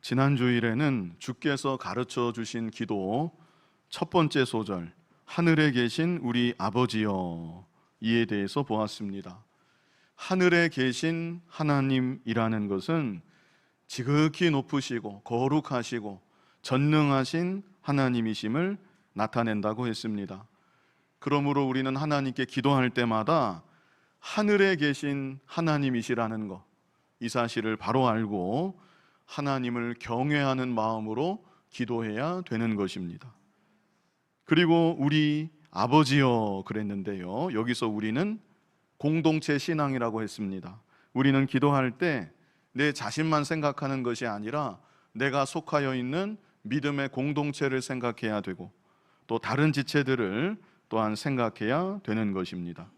지난 주일에는 주께서 가르쳐 주신 기도 첫 번째 소절, 하늘에 계신 우리 아버지여, 이에 대해서 보았습니다. 하늘에 계신 하나님이라는 것은 지극히 높으시고 거룩하시고 전능하신 하나님이심을 나타낸다고 했습니다. 그러므로 우리는 하나님께 기도할 때마다 하늘에 계신 하나님이시라는 것, 이 사실을 바로 알고 하나님을 경외하는 마음으로 기도해야 되는 것입니다. 그리고 우리 아버지여 그랬는데요, 여기서 우리는 공동체 신앙이라고 했습니다. 우리는 기도할 때 내 자신만 생각하는 것이 아니라 내가 속하여 있는 믿음의 공동체를 생각해야 되고 또 다른 지체들을 또한 생각해야 되는 것입니다.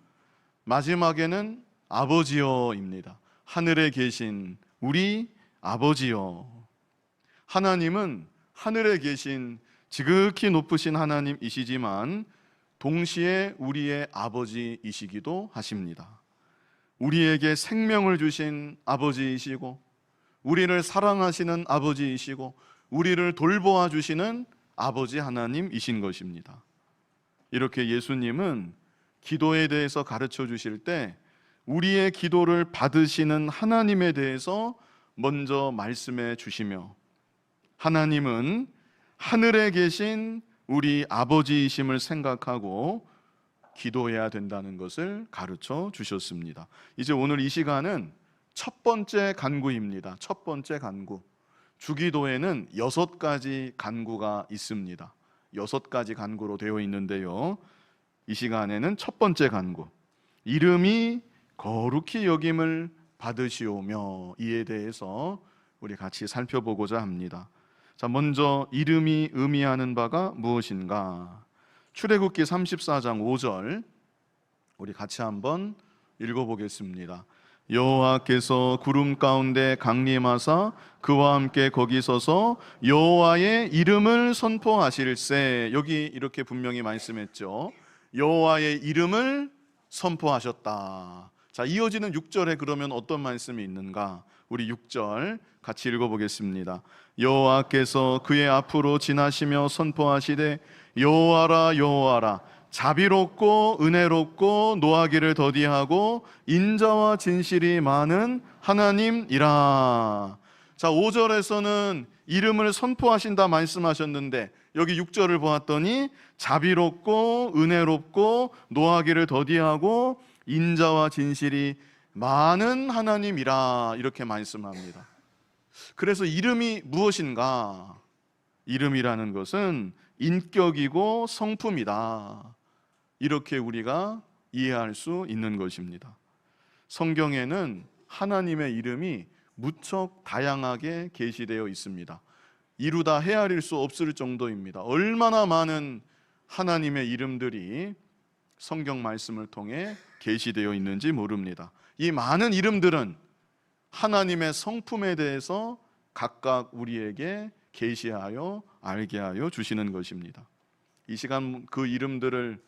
마지막에는 아버지여입니다. 하늘에 계신 우리 아버지여. 하나님은 하늘에 계신 지극히 높으신 하나님이시지만 동시에 우리의 아버지이시기도 하십니다. 우리에게 생명을 주신 아버지이시고 우리를 사랑하시는 아버지이시고 우리를 돌보아 주시는 아버지 하나님이신 것입니다. 이렇게 예수님은 기도에 대해서 가르쳐 주실 때 우리의 기도를 받으시는 하나님에 대해서 먼저 말씀해 주시며, 하나님은 하늘에 계신 우리 아버지이심을 생각하고 기도해야 된다는 것을 가르쳐 주셨습니다. 이제 오늘 이 시간은 첫 번째 간구입니다. 첫 번째 간구. 주기도에는 6가지 간구가 있습니다. 6가지 간구로 되어 있는데요, 이 시간에는 첫 번째 간구, 이름이 거룩히 여김을 받으시오며, 이에 대해서 우리 같이 살펴보고자 합니다. 자, 먼저 이름이 의미하는 바가 무엇인가? 출애굽기 34장 5절 우리 같이 한번 읽어보겠습니다. 여호와께서 구름 가운데 강림하사 그와 함께 거기 서서 여호와의 이름을 선포하실세. 여기 이렇게 분명히 말씀했죠. 여호와의 이름을 선포하셨다. 자, 이어지는 6절에 그러면 어떤 말씀이 있는가? 우리 6절 같이 읽어보겠습니다. 여호와께서 그의 앞으로 지나시며 선포하시되 여호와라 여호와라, 자비롭고 은혜롭고 노하기를 더디하고 인자와 진실이 많은 하나님이라. 자, 5절에서는 이름을 선포하신다 말씀하셨는데 여기 6절을 보았더니 자비롭고 은혜롭고 노하기를 더디하고 인자와 진실이 많은 하나님이라, 이렇게 말씀합니다. 그래서 이름이 무엇인가? 이름이라는 것은 인격이고 성품이다, 이렇게 우리가 이해할 수 있는 것입니다. 성경에는 하나님의 이름이 무척 다양하게 계시되어 있습니다. 이루다 헤아릴 수 없을 정도입니다. 얼마나 많은 하나님의 이름들이 성경 말씀을 통해 계시되어 있는지 모릅니다. 이 많은 이름들은 하나님의 성품에 대해서 각각 우리에게 계시하여 알게 하여 주시는 것입니다. 이 시간 그 이름들을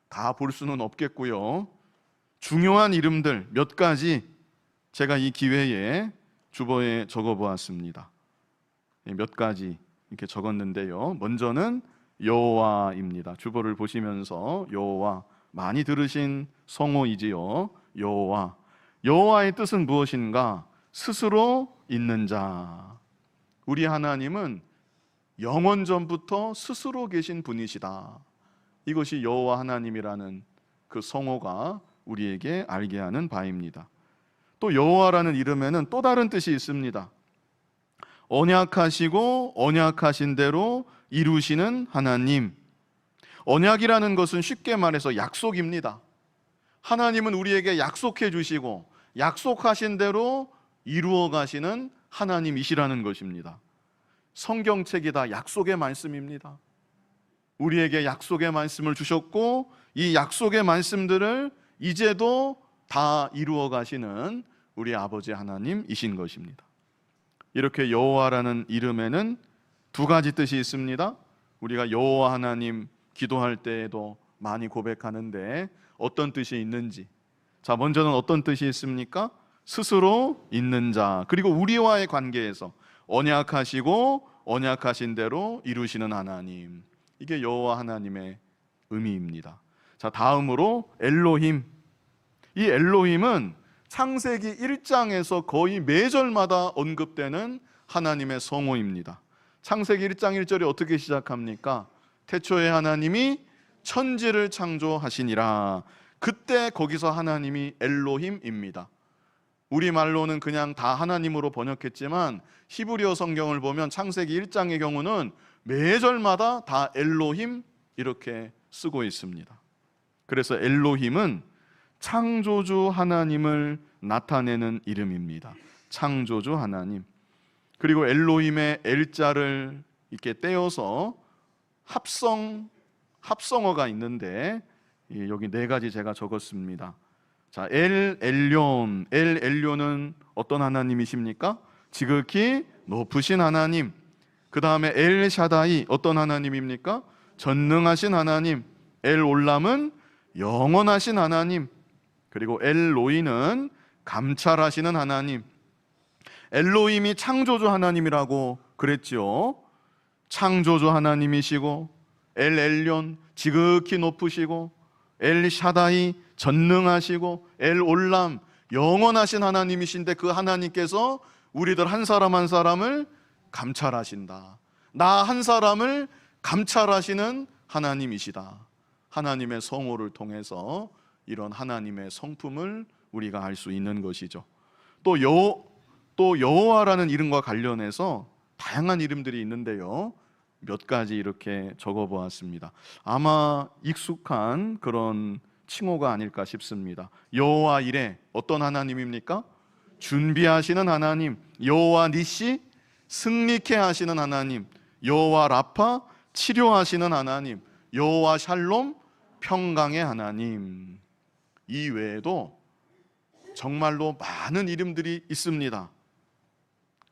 다 볼 수는 없겠고요, 중요한 이름들 몇 가지 제가 이 기회에 주보에 적어보았습니다. 몇 가지 이렇게 적었는데요, 먼저는 여호와입니다. 주보를 보시면서 여호와, 많이 들으신 성호이지요. 여호와. 여호와의 뜻은 무엇인가? 스스로 있는 자. 우리 하나님은 영원 전부터 스스로 계신 분이시다. 이것이 여호와 하나님이라는 그 성호가 우리에게 알게 하는 바입니다. 또 여호와라는 이름에는 또 다른 뜻이 있습니다. 언약하시고 언약하신 대로 이루시는 하나님. 언약이라는 것은 쉽게 말해서 약속입니다. 하나님은 우리에게 약속해 주시고 약속하신 대로 이루어 가시는 하나님이시라는 것입니다. 성경책이 다 약속의 말씀입니다. 우리에게 약속의 말씀을 주셨고 이 약속의 말씀들을 이제도 다 이루어 가시는 우리 아버지 하나님이신 것입니다. 이렇게 여호와라는 이름에는 2가지 뜻이 있습니다. 우리가 여호와 하나님 기도할 때에도 많이 고백하는데 어떤 뜻이 있는지, 자, 먼저는 어떤 뜻이 있습니까? 스스로 있는 자, 그리고 우리와의 관계에서 언약하시고 언약하신 대로 이루시는 하나님. 이게 여호와 하나님의 의미입니다. 자, 다음으로 엘로힘. 이 엘로힘은 창세기 1장에서 거의 매절마다 언급되는 하나님의 성호입니다. 창세기 1장 1절이 어떻게 시작합니까? 태초에 하나님이 천지를 창조하시니라. 그때 거기서 하나님이 엘로힘입니다. 우리말로는 그냥 다 하나님으로 번역했지만 히브리어 성경을 보면 창세기 1장의 경우는 매절마다 다 엘로힘 이렇게 쓰고 있습니다. 그래서 엘로힘은 창조주 하나님을 나타내는 이름입니다. 창조주 하나님. 그리고 엘로힘의 엘자를 이렇게 떼어서 합성어가 있는데 여기 네 가지 제가 적었습니다. 자, 엘 엘료는 어떤 하나님이십니까? 지극히 높으신 하나님. 그 다음에 엘 샤다이 어떤 하나님입니까? 전능하신 하나님. 엘 올람은 영원하신 하나님. 그리고 엘 로이는 감찰하시는 하나님. 엘로힘이 창조주 하나님이라고 그랬죠. 창조주 하나님이시고, 엘 엘yon 지극히 높으시고, 엘 샤다이 전능하시고, 엘 올람 영원하신 하나님이신데 그 하나님께서 우리들 한 사람 한 사람을 감찰하신다. 나 한 사람을 감찰하시는 하나님이시다. 하나님의 성호를 통해서 이런 하나님의 성품을 우리가 알 수 있는 것이죠. 또 여호와라는 이름과 관련해서 다양한 이름들이 있는데요, 몇 가지 이렇게 적어보았습니다. 아마 익숙한 그런 칭호가 아닐까 싶습니다. 여호와 이레 어떤 하나님입니까? 준비하시는 하나님. 여호와 니시 승리케 하시는 하나님. 여호와 라파 치료하시는 하나님. 여호와 샬롬 평강의 하나님. 이 외에도 정말로 많은 이름들이 있습니다.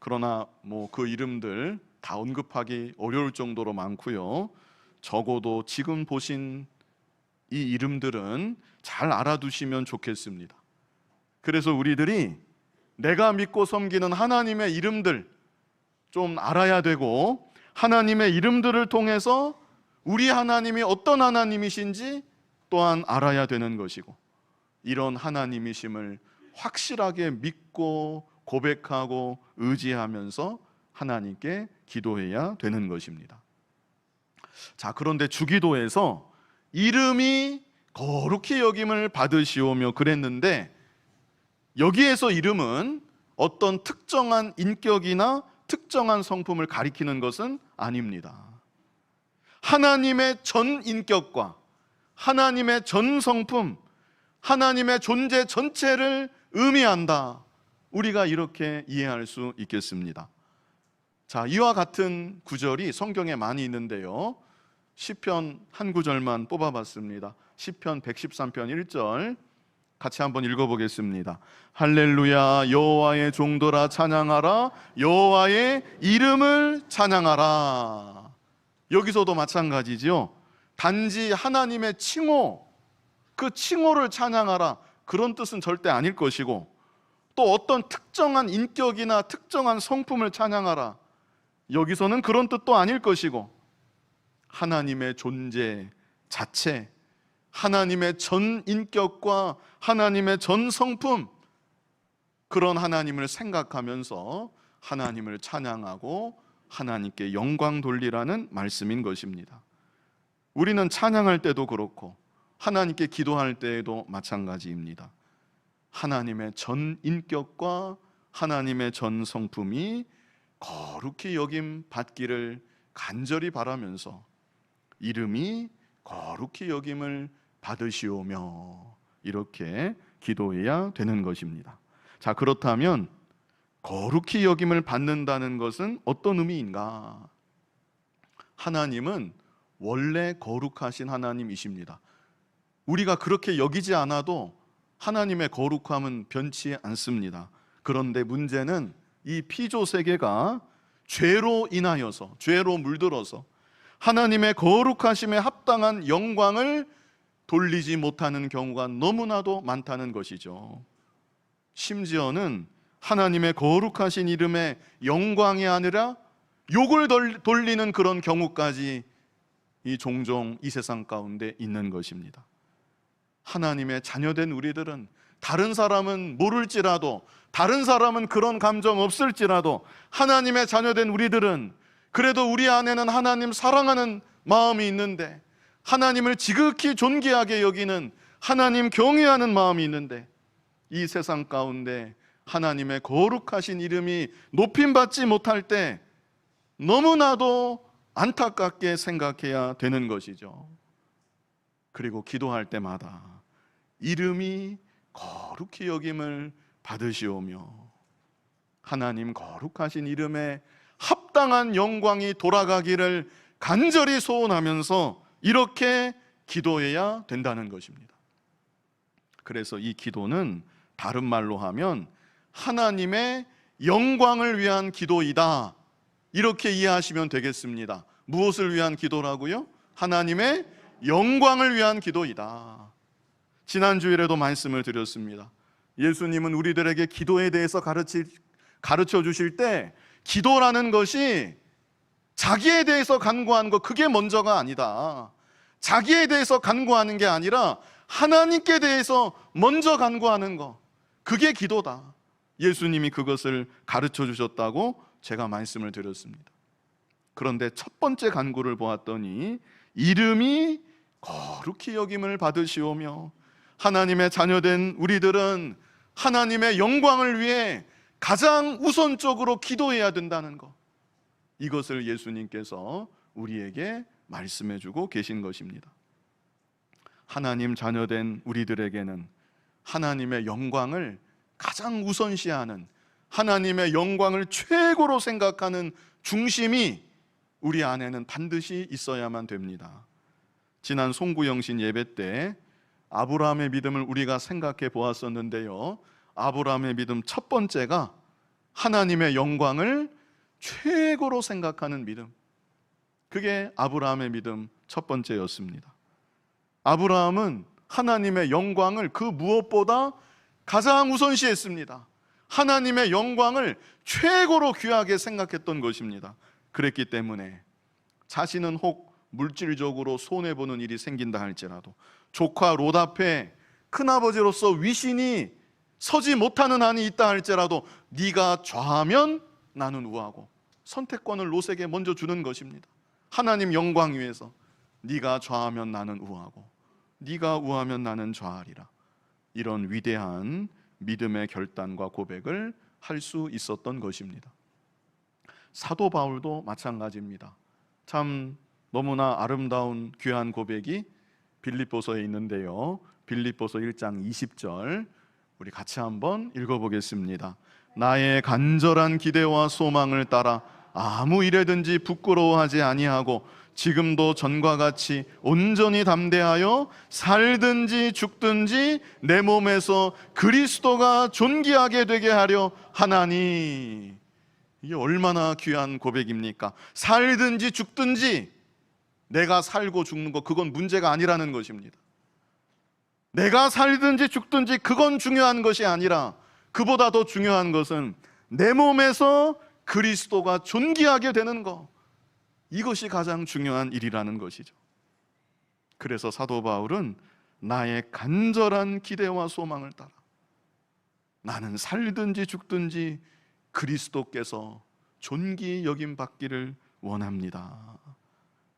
그러나 그 이름들 다 언급하기 어려울 정도로 많고요. 적어도 지금 보신 이 이름들은 잘 알아두시면 좋겠습니다. 그래서 우리들이 내가 믿고 섬기는 하나님의 이름들 좀 알아야 되고, 하나님의 이름들을 통해서 우리 하나님이 어떤 하나님이신지 또한 알아야 되는 것이고, 이런 하나님이심을 확실하게 믿고 고백하고 의지하면서 하나님께 기도해야 되는 것입니다. 자, 그런데 주기도에서 이름이 거룩히 여김을 받으시오며 그랬는데, 여기에서 이름은 어떤 특정한 인격이나 특정한 성품을 가리키는 것은 아닙니다. 하나님의 전 인격과 하나님의 전 성품, 하나님의 존재 전체를 의미한다. 우리가 이렇게 이해할 수 있겠습니다. 자, 이와 같은 구절이 성경에 많이 있는데요, 시편 한 구절만 뽑아봤습니다. 시편 113편 1절 같이 한번 읽어보겠습니다. 할렐루야, 여호와의 종도라 찬양하라. 여호와의 이름을 찬양하라. 여기서도 마찬가지죠. 단지 하나님의 칭호, 그 칭호를 찬양하라, 그런 뜻은 절대 아닐 것이고, 또 어떤 특정한 인격이나 특정한 성품을 찬양하라, 여기서는 그런 뜻도 아닐 것이고, 하나님의 존재 자체, 하나님의 전 인격과 하나님의 전 성품, 그런 하나님을 생각하면서 하나님을 찬양하고 하나님께 영광 돌리라는 말씀인 것입니다. 우리는 찬양할 때도 그렇고 하나님께 기도할 때에도 마찬가지입니다. 하나님의 전 인격과 하나님의 전 성품이 거룩히 여김 받기를 간절히 바라면서 이름이 거룩히 여김을 받으시오며 이렇게 기도해야 되는 것입니다. 자, 그렇다면 거룩히 여김을 받는다는 것은 어떤 의미인가? 하나님은 원래 거룩하신 하나님이십니다. 우리가 그렇게 여기지 않아도 하나님의 거룩함은 변치 않습니다. 그런데 문제는 이 피조 세계가 죄로 인하여서, 죄로 물들어서 하나님의 거룩하심에 합당한 영광을 돌리지 못하는 경우가 너무나도 많다는 것이죠. 심지어는 하나님의 거룩하신 이름에 영광이 아니라 욕을 돌리는 그런 경우까지 종종 이 세상 가운데 있는 것입니다. 하나님의 자녀된 우리들은 다른 사람은 모를지라도, 다른 사람은 그런 감정 없을지라도, 하나님의 자녀된 우리들은 그래도 우리 안에는 하나님 사랑하는 마음이 있는데, 하나님을 지극히 존귀하게 여기는, 하나님 경외하는 마음이 있는데, 이 세상 가운데 하나님의 거룩하신 이름이 높임받지 못할 때 너무나도 안타깝게 생각해야 되는 것이죠. 그리고 기도할 때마다 이름이 거룩히 여김을 받으시오며 하나님 거룩하신 이름에 합당한 영광이 돌아가기를 간절히 소원하면서 이렇게 기도해야 된다는 것입니다. 그래서 이 기도는 다른 말로 하면 하나님의 영광을 위한 기도이다, 이렇게 이해하시면 되겠습니다. 무엇을 위한 기도라고요? 하나님의 영광을 위한 기도이다. 지난주일에도 말씀을 드렸습니다. 예수님은 우리들에게 기도에 대해서 가르쳐 주실 때 기도라는 것이 자기에 대해서 간구하는 것, 그게 먼저가 아니다. 자기에 대해서 간구하는 게 아니라 하나님께 대해서 먼저 간구하는 것, 그게 기도다. 예수님이 그것을 가르쳐 주셨다고 제가 말씀을 드렸습니다. 그런데 첫 번째 간구를 보았더니 이름이 거룩히 여김을 받으시오며, 하나님의 자녀된 우리들은 하나님의 영광을 위해 가장 우선적으로 기도해야 된다는 것, 이것을 예수님께서 우리에게 말씀해 주고 계신 것입니다. 하나님 자녀된 우리들에게는 하나님의 영광을 가장 우선시하는, 하나님의 영광을 최고로 생각하는 중심이 우리 안에는 반드시 있어야만 됩니다. 지난 송구영신 예배 때 아브라함의 믿음을 우리가 생각해 보았었는데요, 아브라함의 믿음 첫 번째가 하나님의 영광을 최고로 생각하는 믿음, 그게 아브라함의 믿음 첫 번째였습니다. 아브라함은 하나님의 영광을 그 무엇보다 가장 우선시했습니다. 하나님의 영광을 최고로 귀하게 생각했던 것입니다. 그랬기 때문에 자신은 혹 물질적으로 손해보는 일이 생긴다 할지라도, 조카 롯 앞에 큰아버지로서 위신이 서지 못하는 한이 있다 할지라도 네가 좌하면 나는 우하고, 선택권을 롯에게 먼저 주는 것입니다. 하나님 영광 위해서 네가 좌하면 나는 우하고 네가 우하면 나는 좌하리라, 이런 위대한 믿음의 결단과 고백을 할 수 있었던 것입니다. 사도 바울도 마찬가지입니다. 참 너무나 아름다운 귀한 고백이 빌립보서에 있는데요, 빌립보서 1장 20절 우리 같이 한번 읽어보겠습니다. 나의 간절한 기대와 소망을 따라 아무 일에든지 부끄러워하지 아니하고 지금도 전과 같이 온전히 담대하여 살든지 죽든지 내 몸에서 그리스도가 존귀하게 되게 하려 하나니. 이게 얼마나 귀한 고백입니까? 살든지 죽든지, 내가 살고 죽는 거 그건 문제가 아니라는 것입니다. 내가 살든지 죽든지 그건 중요한 것이 아니라, 그보다 더 중요한 것은 내 몸에서 그리스도가 존귀하게 되는 것, 이것이 가장 중요한 일이라는 것이죠. 그래서 사도 바울은 나의 간절한 기대와 소망을 따라 나는 살든지 죽든지 그리스도께서 존귀 여김 받기를 원합니다.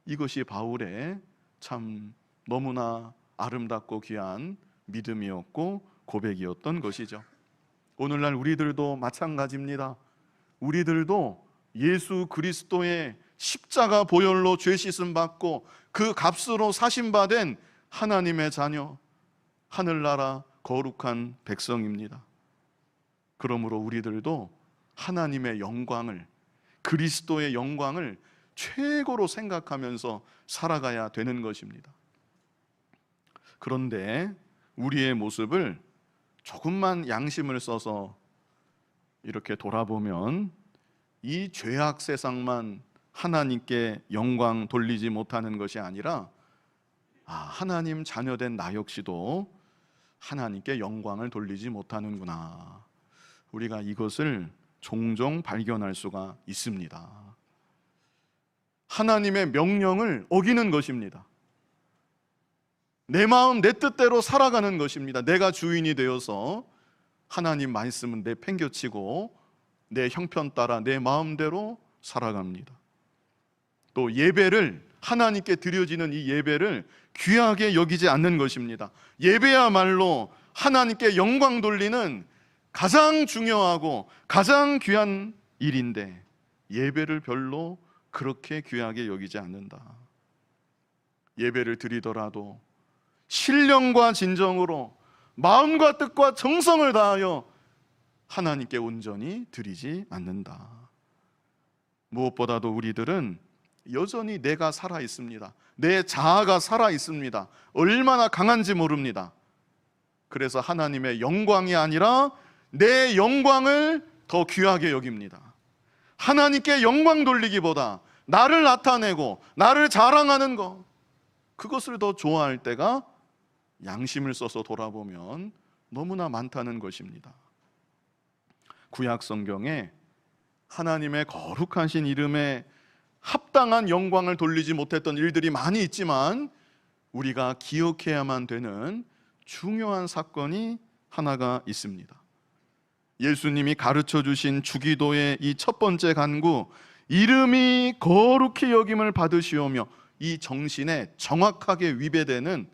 이것이 바울의 참 너무나 아름답고 귀한 믿음이었고 고백이었던 것이죠. 오늘날 우리들도 마찬가지입니다. 우리들도 예수 그리스도의 십자가 보혈로 죄 씻음 받고 그 값으로 사심받은 하나님의 자녀, 하늘나라 거룩한 백성입니다. 그러므로 우리들도 하나님의 영광을, 그리스도의 영광을 최고로 생각하면서 살아가야 되는 것입니다. 그런데 우리의 모습을 조금만 양심을 써서 이렇게 돌아보면 이 죄악 세상만 하나님께 영광 돌리지 못하는 것이 아니라, 하나님 자녀된 나 역시도 하나님께 영광을 돌리지 못하는구나. 우리가 이것을 종종 발견할 수가 있습니다. 하나님의 명령을 어기는 것입니다. 내 마음 내 뜻대로 살아가는 것입니다. 내가 주인이 되어서 하나님 말씀은 내팽개치고 내 형편 따라 내 마음대로 살아갑니다. 또 예배를, 하나님께 드려지는 이 예배를 귀하게 여기지 않는 것입니다. 예배야말로 하나님께 영광 돌리는 가장 중요하고 가장 귀한 일인데 예배를 별로 그렇게 귀하게 여기지 않는다. 예배를 드리더라도 신령과 진정으로 마음과 뜻과 정성을 다하여 하나님께 온전히 드리지 않는다. 무엇보다도 우리들은 여전히 내가 살아 있습니다. 내 자아가 살아 있습니다. 얼마나 강한지 모릅니다. 그래서 하나님의 영광이 아니라 내 영광을 더 귀하게 여깁니다. 하나님께 영광 돌리기보다 나를 나타내고 나를 자랑하는 것, 그것을 더 좋아할 때가 양심을 써서 돌아보면 너무나 많다는 것입니다. 구약 성경에 하나님의 거룩하신 이름에 합당한 영광을 돌리지 못했던 일들이 많이 있지만 우리가 기억해야만 되는 중요한 사건이 하나가 있습니다. 예수님이 가르쳐 주신 주기도의 이 첫 번째 간구, 이름이 거룩히 여김을 받으시오며, 이 정신에 정확하게 위배되는,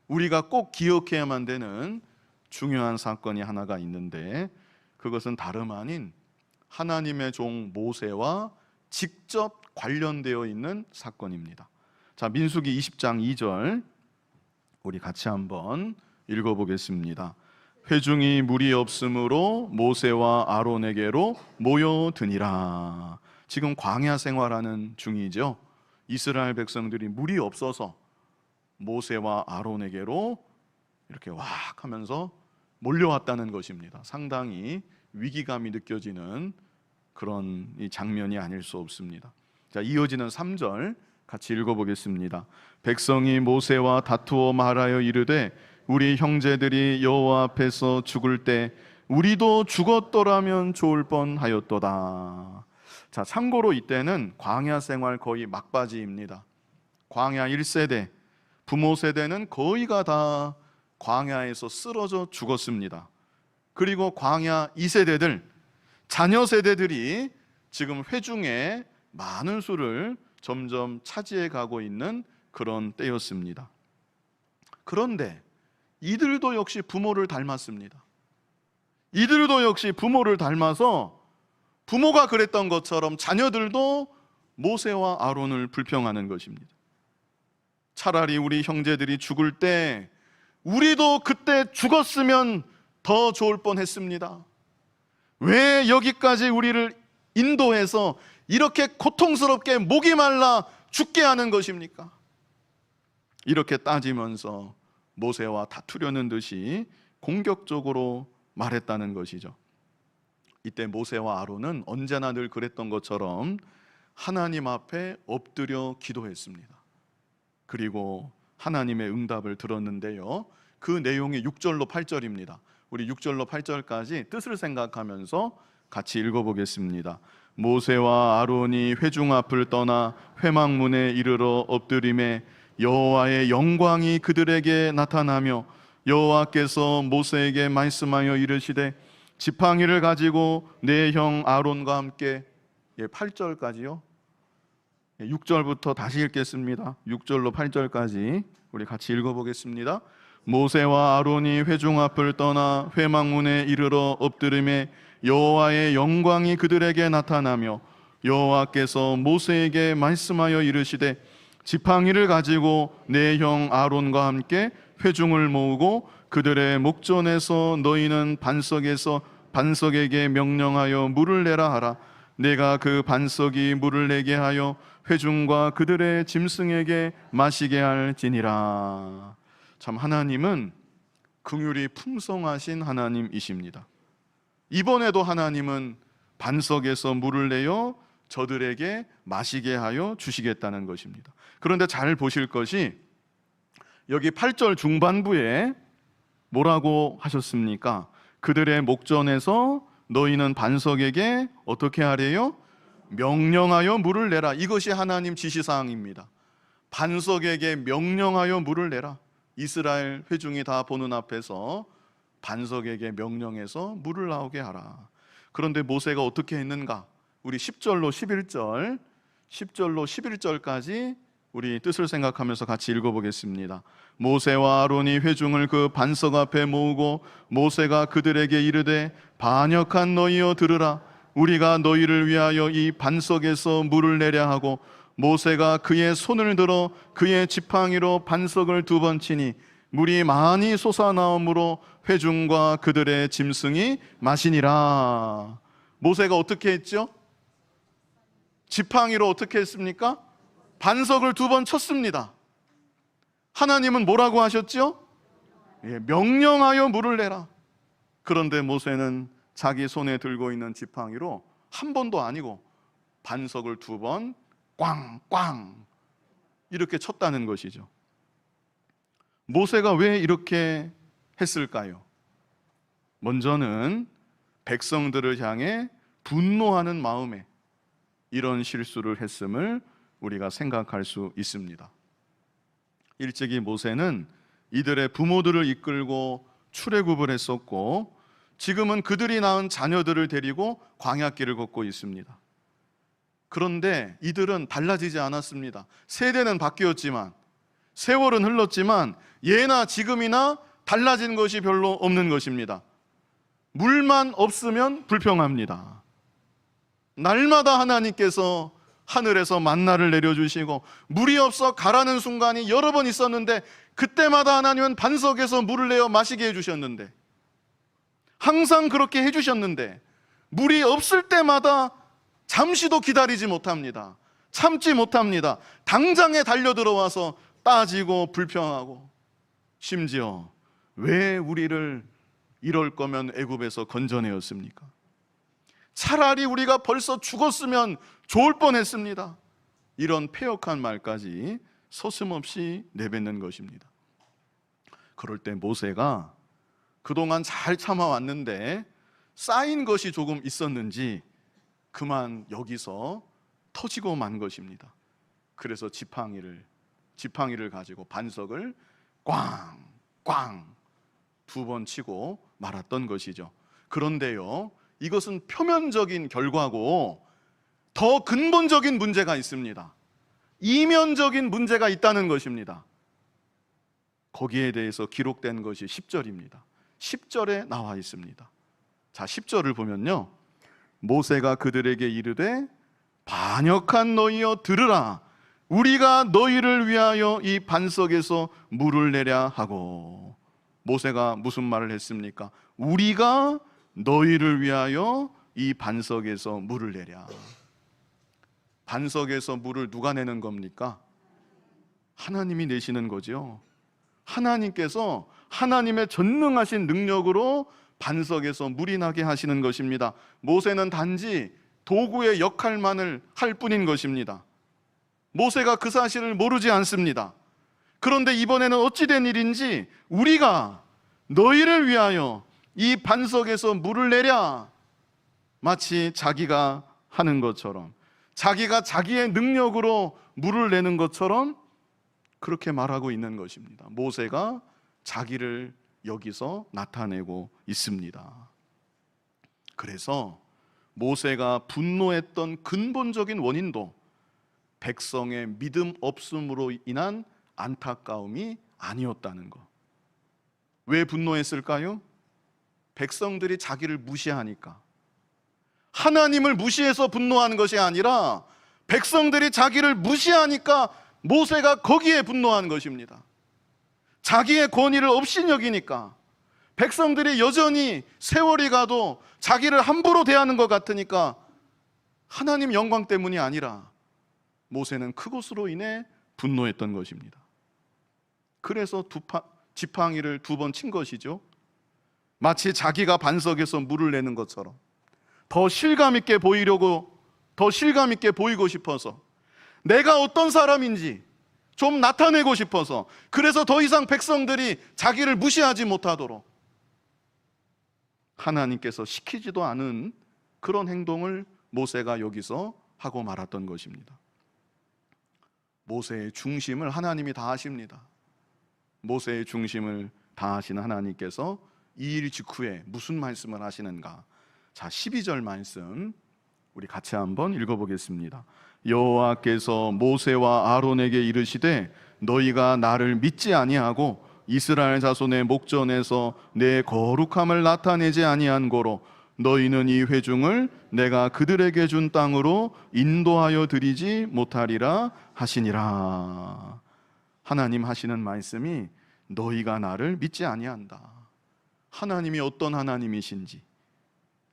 우리가 꼭 기억해야만 되는 중요한 사건이 하나가 있는데, 그것은 다름 아닌 하나님의 종 모세와 직접 관련되어 있는 사건입니다. 자, 민수기 20장 2절 우리 같이 한번 읽어보겠습니다. 회중이 물이 없으므로 모세와 아론에게로 모여드니라. 지금 광야 생활하는 중이죠. 이스라엘 백성들이 물이 없어서 모세와 아론에게로 이렇게 왁 하면서 몰려왔다는 것입니다. 상당히 위기감이 느껴지는 그런 이 장면이 아닐 수 없습니다. 자, 이어지는 3절 같이 읽어보겠습니다. 백성이 모세와 다투어 말하여 이르되 우리 형제들이 여호와 앞에서 죽을 때 우리도 죽었더라면 좋을 뻔하였도다. 자, 참고로 이때는 광야 생활 거의 막바지입니다. 광야 1세대, 부모 세대는 거의가 다 광야에서 쓰러져 죽었습니다. 그리고 광야 2세대들, 자녀 세대들이 지금 회중의 많은 수를 점점 차지해 가고 있는 그런 때였습니다. 그런데 이들도 역시 부모를 닮았습니다. 이들도 역시 부모를 닮아서 부모가 그랬던 것처럼 자녀들도 모세와 아론을 불평하는 것입니다. 차라리 우리 형제들이 죽을 때 우리도 그때 죽었으면 더 좋을 뻔했습니다. 왜 여기까지 우리를 인도해서 이렇게 고통스럽게 목이 말라 죽게 하는 것입니까? 이렇게 따지면서 모세와 다투려는 듯이 공격적으로 말했다는 것이죠. 이때 모세와 아론은 언제나 늘 그랬던 것처럼 하나님 앞에 엎드려 기도했습니다. 그리고 하나님의 응답을 들었는데요, 그 내용이 6절로 8절입니다. 우리 6절로 8절까지 뜻을 생각하면서 같이 읽어보겠습니다. 모세와 아론이 회중 앞을 떠나 회막문에 이르러 엎드림에 여호와의 영광이 그들에게 나타나며 여호와께서 모세에게 말씀하여 이르시되 지팡이를 가지고 내 형 아론과 함께 8절까지요. 6절부터 다시 읽겠습니다. 6절로 8절까지 우리 같이 읽어보겠습니다. 모세와 아론이 회중 앞을 떠나 회막문에 이르러 엎드림에 여호와의 영광이 그들에게 나타나며 여호와께서 모세에게 말씀하여 이르시되 지팡이를 가지고 내 형 아론과 함께 회중을 모으고 그들의 목전에서 너희는 반석에게 명령하여 물을 내라 하라. 내가 그 반석이 물을 내게 하여 회중과 그들의 짐승에게 마시게 할지니라. 참, 하나님은 긍휼이 풍성하신 하나님이십니다. 이번에도 하나님은 반석에서 물을 내어 저들에게 마시게 하여 주시겠다는 것입니다. 그런데 잘 보실 것이 여기 8절 중반부에 뭐라고 하셨습니까? 그들의 목전에서 너희는 반석에게 어떻게 하래요? 명령하여 물을 내라. 이것이 하나님 지시사항입니다. 반석에게 명령하여 물을 내라. 이스라엘 회중이 다 보는 앞에서 반석에게 명령해서 물을 나오게 하라. 그런데 모세가 어떻게 했는가? 우리 10절로 11절, 10절로 11절까지 우리 뜻을 생각하면서 같이 읽어보겠습니다. 모세와 아론이 회중을 그 반석 앞에 모으고 모세가 그들에게 이르되 반역한 너희여 들으라. 우리가 너희를 위하여 이 반석에서 물을 내려 하고 모세가 그의 손을 들어 그의 지팡이로 반석을 2번 치니 물이 많이 솟아나오므로 회중과 그들의 짐승이 마시니라. 모세가 어떻게 했죠? 지팡이로 어떻게 했습니까? 반석을 2번 쳤습니다. 하나님은 뭐라고 하셨죠? 명령하여 물을 내라. 그런데 모세는 자기 손에 들고 있는 지팡이로 한 번도 아니고 반석을 2번 꽝꽝 이렇게 쳤다는 것이죠. 모세가 왜 이렇게 했을까요? 먼저는 백성들을 향해 분노하는 마음에 이런 실수를 했음을 우리가 생각할 수 있습니다. 일찍이 모세는 이들의 부모들을 이끌고 출애굽을 했었고 지금은 그들이 낳은 자녀들을 데리고 광야길을 걷고 있습니다. 그런데 이들은 달라지지 않았습니다. 세대는 바뀌었지만, 세월은 흘렀지만 예나 지금이나 달라진 것이 별로 없는 것입니다. 물만 없으면 불평합니다. 날마다 하나님께서 하늘에서 만나를 내려주시고 물이 없어 가라는 순간이 여러 번 있었는데 그때마다 하나님은 반석에서 물을 내어 마시게 해주셨는데, 항상 그렇게 해주셨는데 물이 없을 때마다 잠시도 기다리지 못합니다. 참지 못합니다. 당장에 달려들어와서 따지고 불평하고, 심지어 왜 우리를 이럴 거면 애굽에서 건져내었습니까? 차라리 우리가 벌써 죽었으면 좋을 뻔했습니다. 이런 패역한 말까지 서슴없이 내뱉는 것입니다. 그럴 때 모세가 그동안 잘 참아왔는데 쌓인 것이 조금 있었는지 그만 여기서 터지고 만 것입니다. 그래서 지팡이를 가지고 반석을 꽝꽝 2번 치고 말았던 것이죠. 그런데요, 이것은 표면적인 결과고 더 근본적인 문제가 있습니다. 이면적인 문제가 있다는 것입니다. 거기에 대해서 기록된 것이 10절입니다. 10절에 나와 있습니다. 자, 10절을 보면요, 모세가 그들에게 이르되 반역한 너희여 들으라. 우리가 너희를 위하여 이 반석에서 물을 내랴 하고. 모세가 무슨 말을 했습니까? 우리가 너희를 위하여 이 반석에서 물을 내랴. 반석에서 물을 누가 내는 겁니까? 하나님이 내시는 거죠. 하나님께서 하나님의 전능하신 능력으로 반석에서 물이 나게 하시는 것입니다. 모세는 단지 도구의 역할만을 할 뿐인 것입니다. 모세가 그 사실을 모르지 않습니다. 그런데 이번에는 어찌된 일인지 우리가 너희를 위하여 이 반석에서 물을 내랴, 마치 자기가 하는 것처럼, 자기가 자기의 능력으로 물을 내는 것처럼 그렇게 말하고 있는 것입니다. 모세가 자기를 여기서 나타내고 있습니다. 그래서 모세가 분노했던 근본적인 원인도 백성의 믿음 없음으로 인한 안타까움이 아니었다는 것. 왜 분노했을까요? 백성들이 자기를 무시하니까. 하나님을 무시해서 분노하는 것이 아니라 백성들이 자기를 무시하니까 모세가 거기에 분노한 것입니다. 자기의 권위를 업신여기니까, 백성들이 여전히 세월이 가도 자기를 함부로 대하는 것 같으니까 하나님 영광 때문이 아니라 모세는 그것으로 인해 분노했던 것입니다. 그래서 지팡이를 2번 친 것이죠. 마치 자기가 반석에서 물을 내는 것처럼 더 실감 있게 보이고 싶어서, 내가 어떤 사람인지 좀 나타내고 싶어서, 그래서 더 이상 백성들이 자기를 무시하지 못하도록 하나님께서 시키지도 않은 그런 행동을 모세가 여기서 하고 말았던 것입니다. 모세의 중심을 하나님이 다 하십니다. 모세의 중심을 다 하신 하나님께서 이 일 직후에 무슨 말씀을 하시는가? 자, 12절 말씀 우리 같이 한번 읽어보겠습니다. 여호와께서 모세와 아론에게 이르시되 너희가 나를 믿지 아니하고 이스라엘 자손의 목전에서 내 거룩함을 나타내지 아니한 고로 너희는 이 회중을 내가 그들에게 준 땅으로 인도하여 드리지 못하리라 하시니라. 하나님 하시는 말씀이 너희가 나를 믿지 아니한다. 하나님이 어떤 하나님이신지,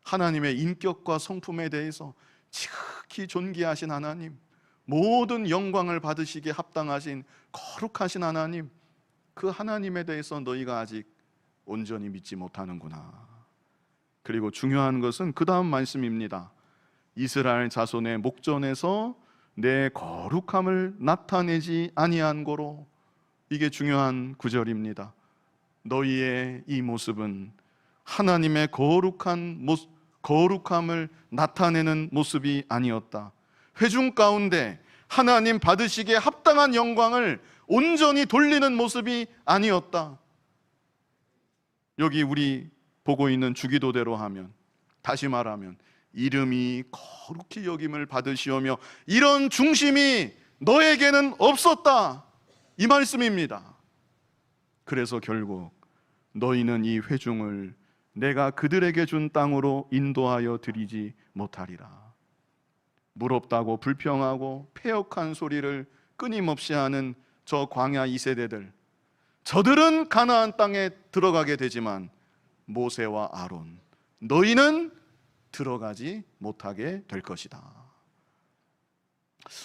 하나님의 인격과 성품에 대해서 지극히 존귀하신 하나님, 모든 영광을 받으시기에 합당하신 거룩하신 하나님, 그 하나님에 대해서 너희가 아직 온전히 믿지 못하는구나. 그리고 중요한 것은 그 다음 말씀입니다. 이스라엘 자손의 목전에서 내 거룩함을 나타내지 아니한 고로. 이게 중요한 구절입니다. 너희의 이 모습은 하나님의 거룩함을 나타내는 모습이 아니었다. 회중 가운데 하나님 받으시기에 합당한 영광을 온전히 돌리는 모습이 아니었다. 여기 우리 보고 있는 주기도대로 하면, 다시 말하면 이름이 거룩히 여김을 받으시오며 이런 중심이 너에게는 없었다, 이 말씀입니다. 그래서 결국 너희는 이 회중을 내가 그들에게 준 땅으로 인도하여 드리지 못하리라. 무럽다고 불평하고 패역한 소리를 끊임없이 하는 저 광야 2세대들, 저들은 가나안 땅에 들어가게 되지만 모세와 아론, 너희는 들어가지 못하게 될 것이다.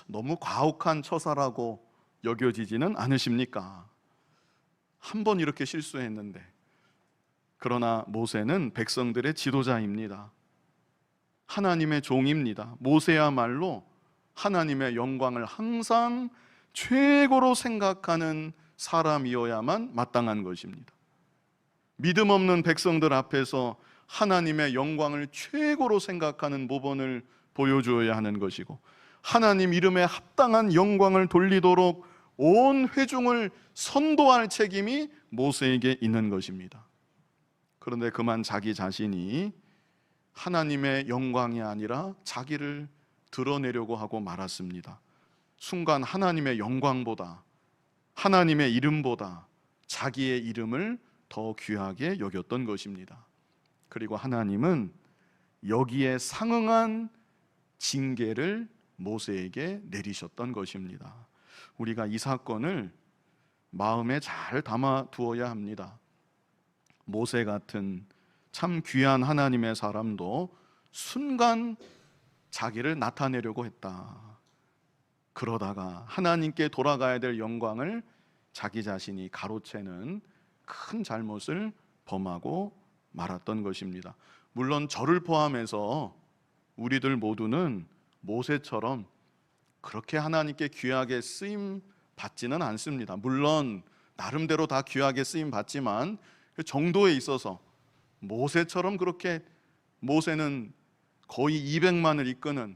너무 과혹한 처사라고 여겨지지는 않으십니까? 한 번 이렇게 실수했는데. 그러나 모세는 백성들의 지도자입니다. 하나님의 종입니다. 모세야말로 하나님의 영광을 항상 최고로 생각하는 사람이어야만 마땅한 것입니다. 믿음 없는 백성들 앞에서 하나님의 영광을 최고로 생각하는 모범을 보여주어야 하는 것이고, 하나님 이름에 합당한 영광을 돌리도록 온 회중을 선도할 책임이 모세에게 있는 것입니다. 그런데 그만 자기 자신이 하나님의 영광이 아니라 자기를 드러내려고 하고 말았습니다. 순간 하나님의 영광보다, 하나님의 이름보다 자기의 이름을 더 귀하게 여겼던 것입니다. 그리고 하나님은 여기에 상응한 징계를 모세에게 내리셨던 것입니다. 우리가 이 사건을 마음에 잘 담아 두어야 합니다. 모세 같은 참 귀한 하나님의 사람도 순간 자기를 나타내려고 했다. 그러다가 하나님께 돌아가야 될 영광을 자기 자신이 가로채는 큰 잘못을 범하고 말았던 것입니다. 물론 저를 포함해서 우리들 모두는 모세처럼 그렇게 하나님께 귀하게 쓰임 받지는 않습니다. 물론 나름대로 다 귀하게 쓰임 받지만 그 정도에 있어서 모세처럼 그렇게, 모세는 거의 200만을 이끄는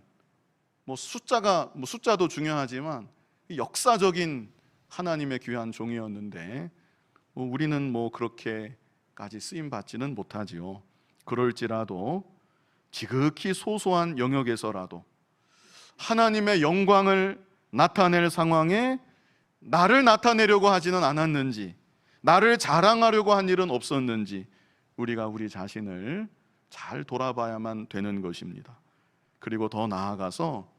숫자도 중요하지만 역사적인 하나님의 귀한 종이었는데 우리는 그렇게까지 쓰임 받지는 못하지요. 그럴지라도 지극히 소소한 영역에서라도 하나님의 영광을 나타낼 상황에 나를 나타내려고 하지는 않았는지, 나를 자랑하려고 한 일은 없었는지 우리가 우리 자신을 잘 돌아봐야만 되는 것입니다. 그리고 더 나아가서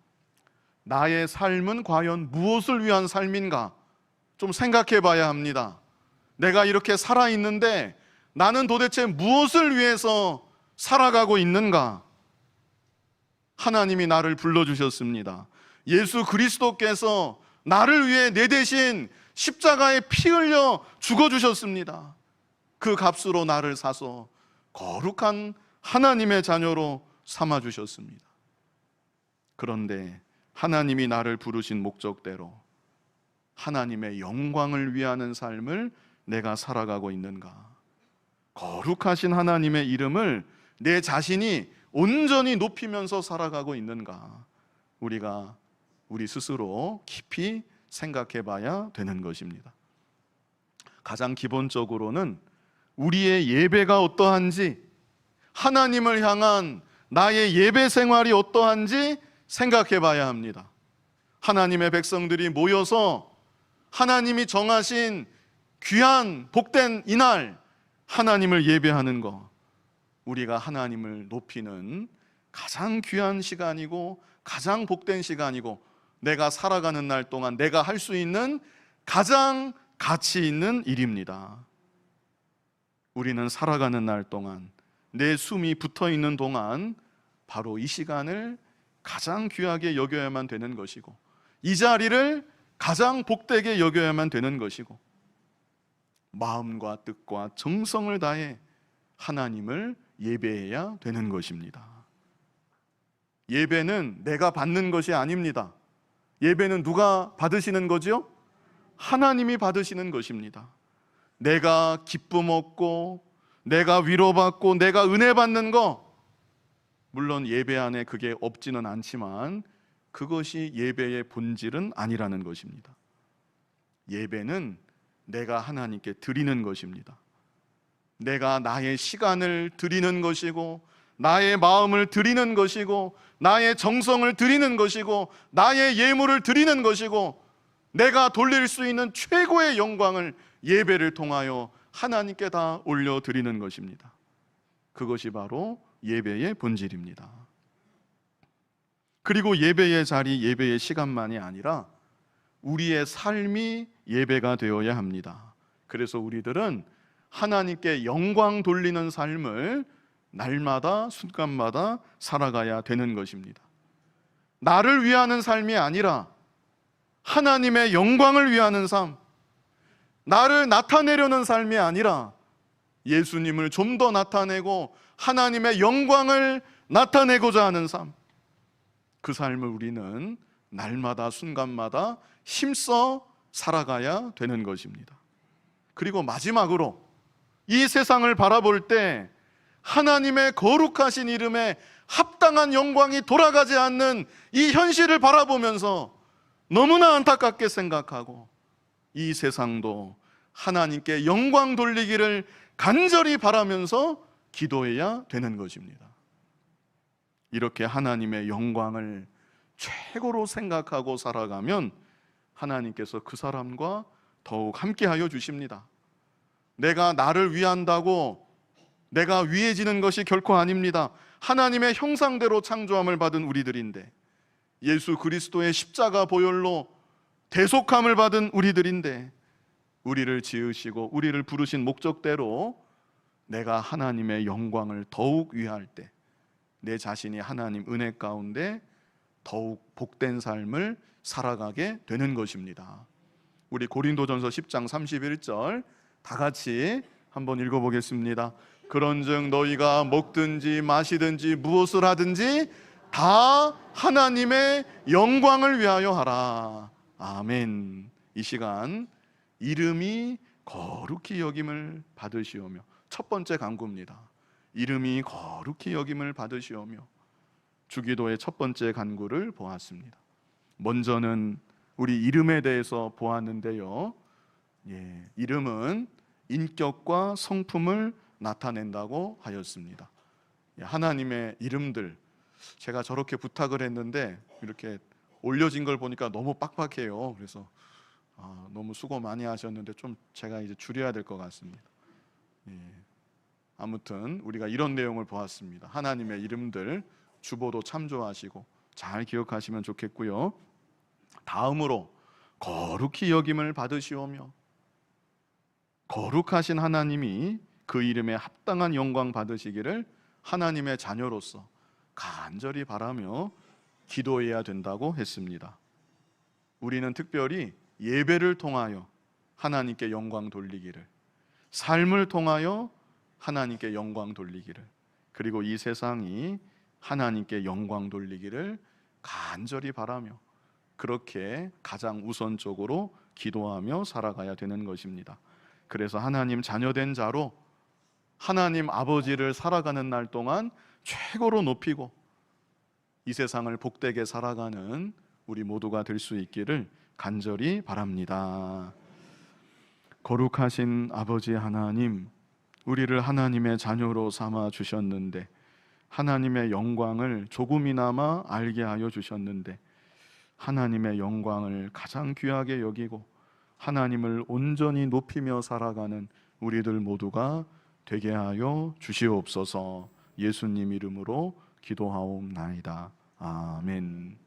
나의 삶은 과연 무엇을 위한 삶인가 좀 생각해 봐야 합니다. 내가 이렇게 살아있는데 나는 도대체 무엇을 위해서 살아가고 있는가? 하나님이 나를 불러주셨습니다. 예수 그리스도께서 나를 위해 내 대신 십자가에 피 흘려 죽어주셨습니다. 그 값으로 나를 사서 거룩한 하나님의 자녀로 삼아주셨습니다. 그런데 하나님이 나를 부르신 목적대로 하나님의 영광을 위하는 삶을 내가 살아가고 있는가? 거룩하신 하나님의 이름을 내 자신이 온전히 높이면서 살아가고 있는가, 우리가 우리 스스로 깊이 생각해 봐야 되는 것입니다. 가장 기본적으로는 우리의 예배가 어떠한지, 하나님을 향한 나의 예배 생활이 어떠한지 생각해 봐야 합니다. 하나님의 백성들이 모여서 하나님이 정하신 귀한 복된 이날 하나님을 예배하는 것, 우리가 하나님을 높이는 가장 귀한 시간이고 가장 복된 시간이고, 내가 살아가는 날 동안 내가 할 수 있는 가장 가치 있는 일입니다. 우리는 살아가는 날 동안, 내 숨이 붙어 있는 동안 바로 이 시간을 가장 귀하게 여겨야만 되는 것이고, 이 자리를 가장 복되게 여겨야만 되는 것이고, 마음과 뜻과 정성을 다해 하나님을 예배해야 되는 것입니다. 예배는 내가 받는 것이 아닙니다. 예배는 누가 받으시는 거죠? 하나님이 받으시는 것입니다. 내가 기쁨 얻고, 내가 위로받고, 내가 은혜 받는 거, 물론 예배 안에 그게 없지는 않지만 그것이 예배의 본질은 아니라는 것입니다. 예배는 내가 하나님께 드리는 것입니다. 내가 나의 시간을 드리는 것이고, 나의 마음을 드리는 것이고, 나의 정성을 드리는 것이고, 나의 예물을 드리는 것이고, 내가 돌릴 수 있는 최고의 영광을 예배를 통하여 하나님께 다 올려드리는 것입니다. 그것이 바로 예배의 본질입니다. 그리고 예배의 자리, 예배의 시간만이 아니라 우리의 삶이 예배가 되어야 합니다. 그래서 우리들은 하나님께 영광 돌리는 삶을 날마다 순간마다 살아가야 되는 것입니다. 나를 위하는 삶이 아니라 하나님의 영광을 위하는 삶, 나를 나타내려는 삶이 아니라 예수님을 좀 더 나타내고 하나님의 영광을 나타내고자 하는 삶, 그 삶을 우리는 날마다 순간마다 힘써 살아가야 되는 것입니다. 그리고 마지막으로 이 세상을 바라볼 때 하나님의 거룩하신 이름에 합당한 영광이 돌아가지 않는 이 현실을 바라보면서 너무나 안타깝게 생각하고, 이 세상도 하나님께 영광 돌리기를 간절히 바라면서 기도해야 되는 것입니다. 이렇게 하나님의 영광을 최고로 생각하고 살아가면 하나님께서 그 사람과 더욱 함께하여 주십니다. 내가 나를 위한다고 내가 위해지는 것이 결코 아닙니다. 하나님의 형상대로 창조함을 받은 우리들인데, 예수 그리스도의 십자가 보혈로 대속함을 받은 우리들인데, 우리를 지으시고 우리를 부르신 목적대로 내가 하나님의 영광을 더욱 위할 때 내 자신이 하나님 은혜 가운데 더욱 복된 삶을 살아가게 되는 것입니다. 우리 고린도전서 10장 31절 다 같이 한번 읽어보겠습니다. 그런즉 너희가 먹든지 마시든지 무엇을 하든지 다 하나님의 영광을 위하여 하라. 아멘. 이 시간 이름이 거룩히 여김을 받으시오며, 첫 번째 간구입니다. 이름이 거룩히 여김을 받으시오며, 주기도의 첫 번째 간구를 보았습니다. 먼저는 우리 이름에 대해서 보았는데요, 이름은 인격과 성품을 나타낸다고 하였습니다. 하나님의 이름들, 제가 저렇게 부탁을 했는데 이렇게 올려진 걸 보니까 너무 빡빡해요. 그래서 너무 수고 많이 하셨는데 좀 제가 이제 줄여야 될 것 같습니다. 아무튼 우리가 이런 내용을 보았습니다. 하나님의 이름들 주보도 참조하시고 잘 기억하시면 좋겠고요. 다음으로 거룩히 여김을 받으시오며, 거룩하신 하나님이 그 이름에 합당한 영광 받으시기를 하나님의 자녀로서 간절히 바라며 기도해야 된다고 했습니다. 우리는 특별히 예배를 통하여 하나님께 영광 돌리기를, 삶을 통하여 하나님께 영광 돌리기를, 그리고 이 세상이 하나님께 영광 돌리기를 간절히 바라며 그렇게 가장 우선적으로 기도하며 살아가야 되는 것입니다. 그래서 하나님 자녀된 자로 하나님 아버지를 살아가는 날 동안 최고로 높이고 이 세상을 복되게 살아가는 우리 모두가 될 수 있기를 간절히 바랍니다. 거룩하신 아버지 하나님, 우리를 하나님의 자녀로 삼아 주셨는데 하나님의 영광을 조금이나마 알게 하여 주셨는데 하나님의 영광을 가장 귀하게 여기고 하나님을 온전히 높이며 살아가는 우리들 모두가 되게 하여 주시옵소서. 예수님 이름으로 기도하옵나이다. 아멘.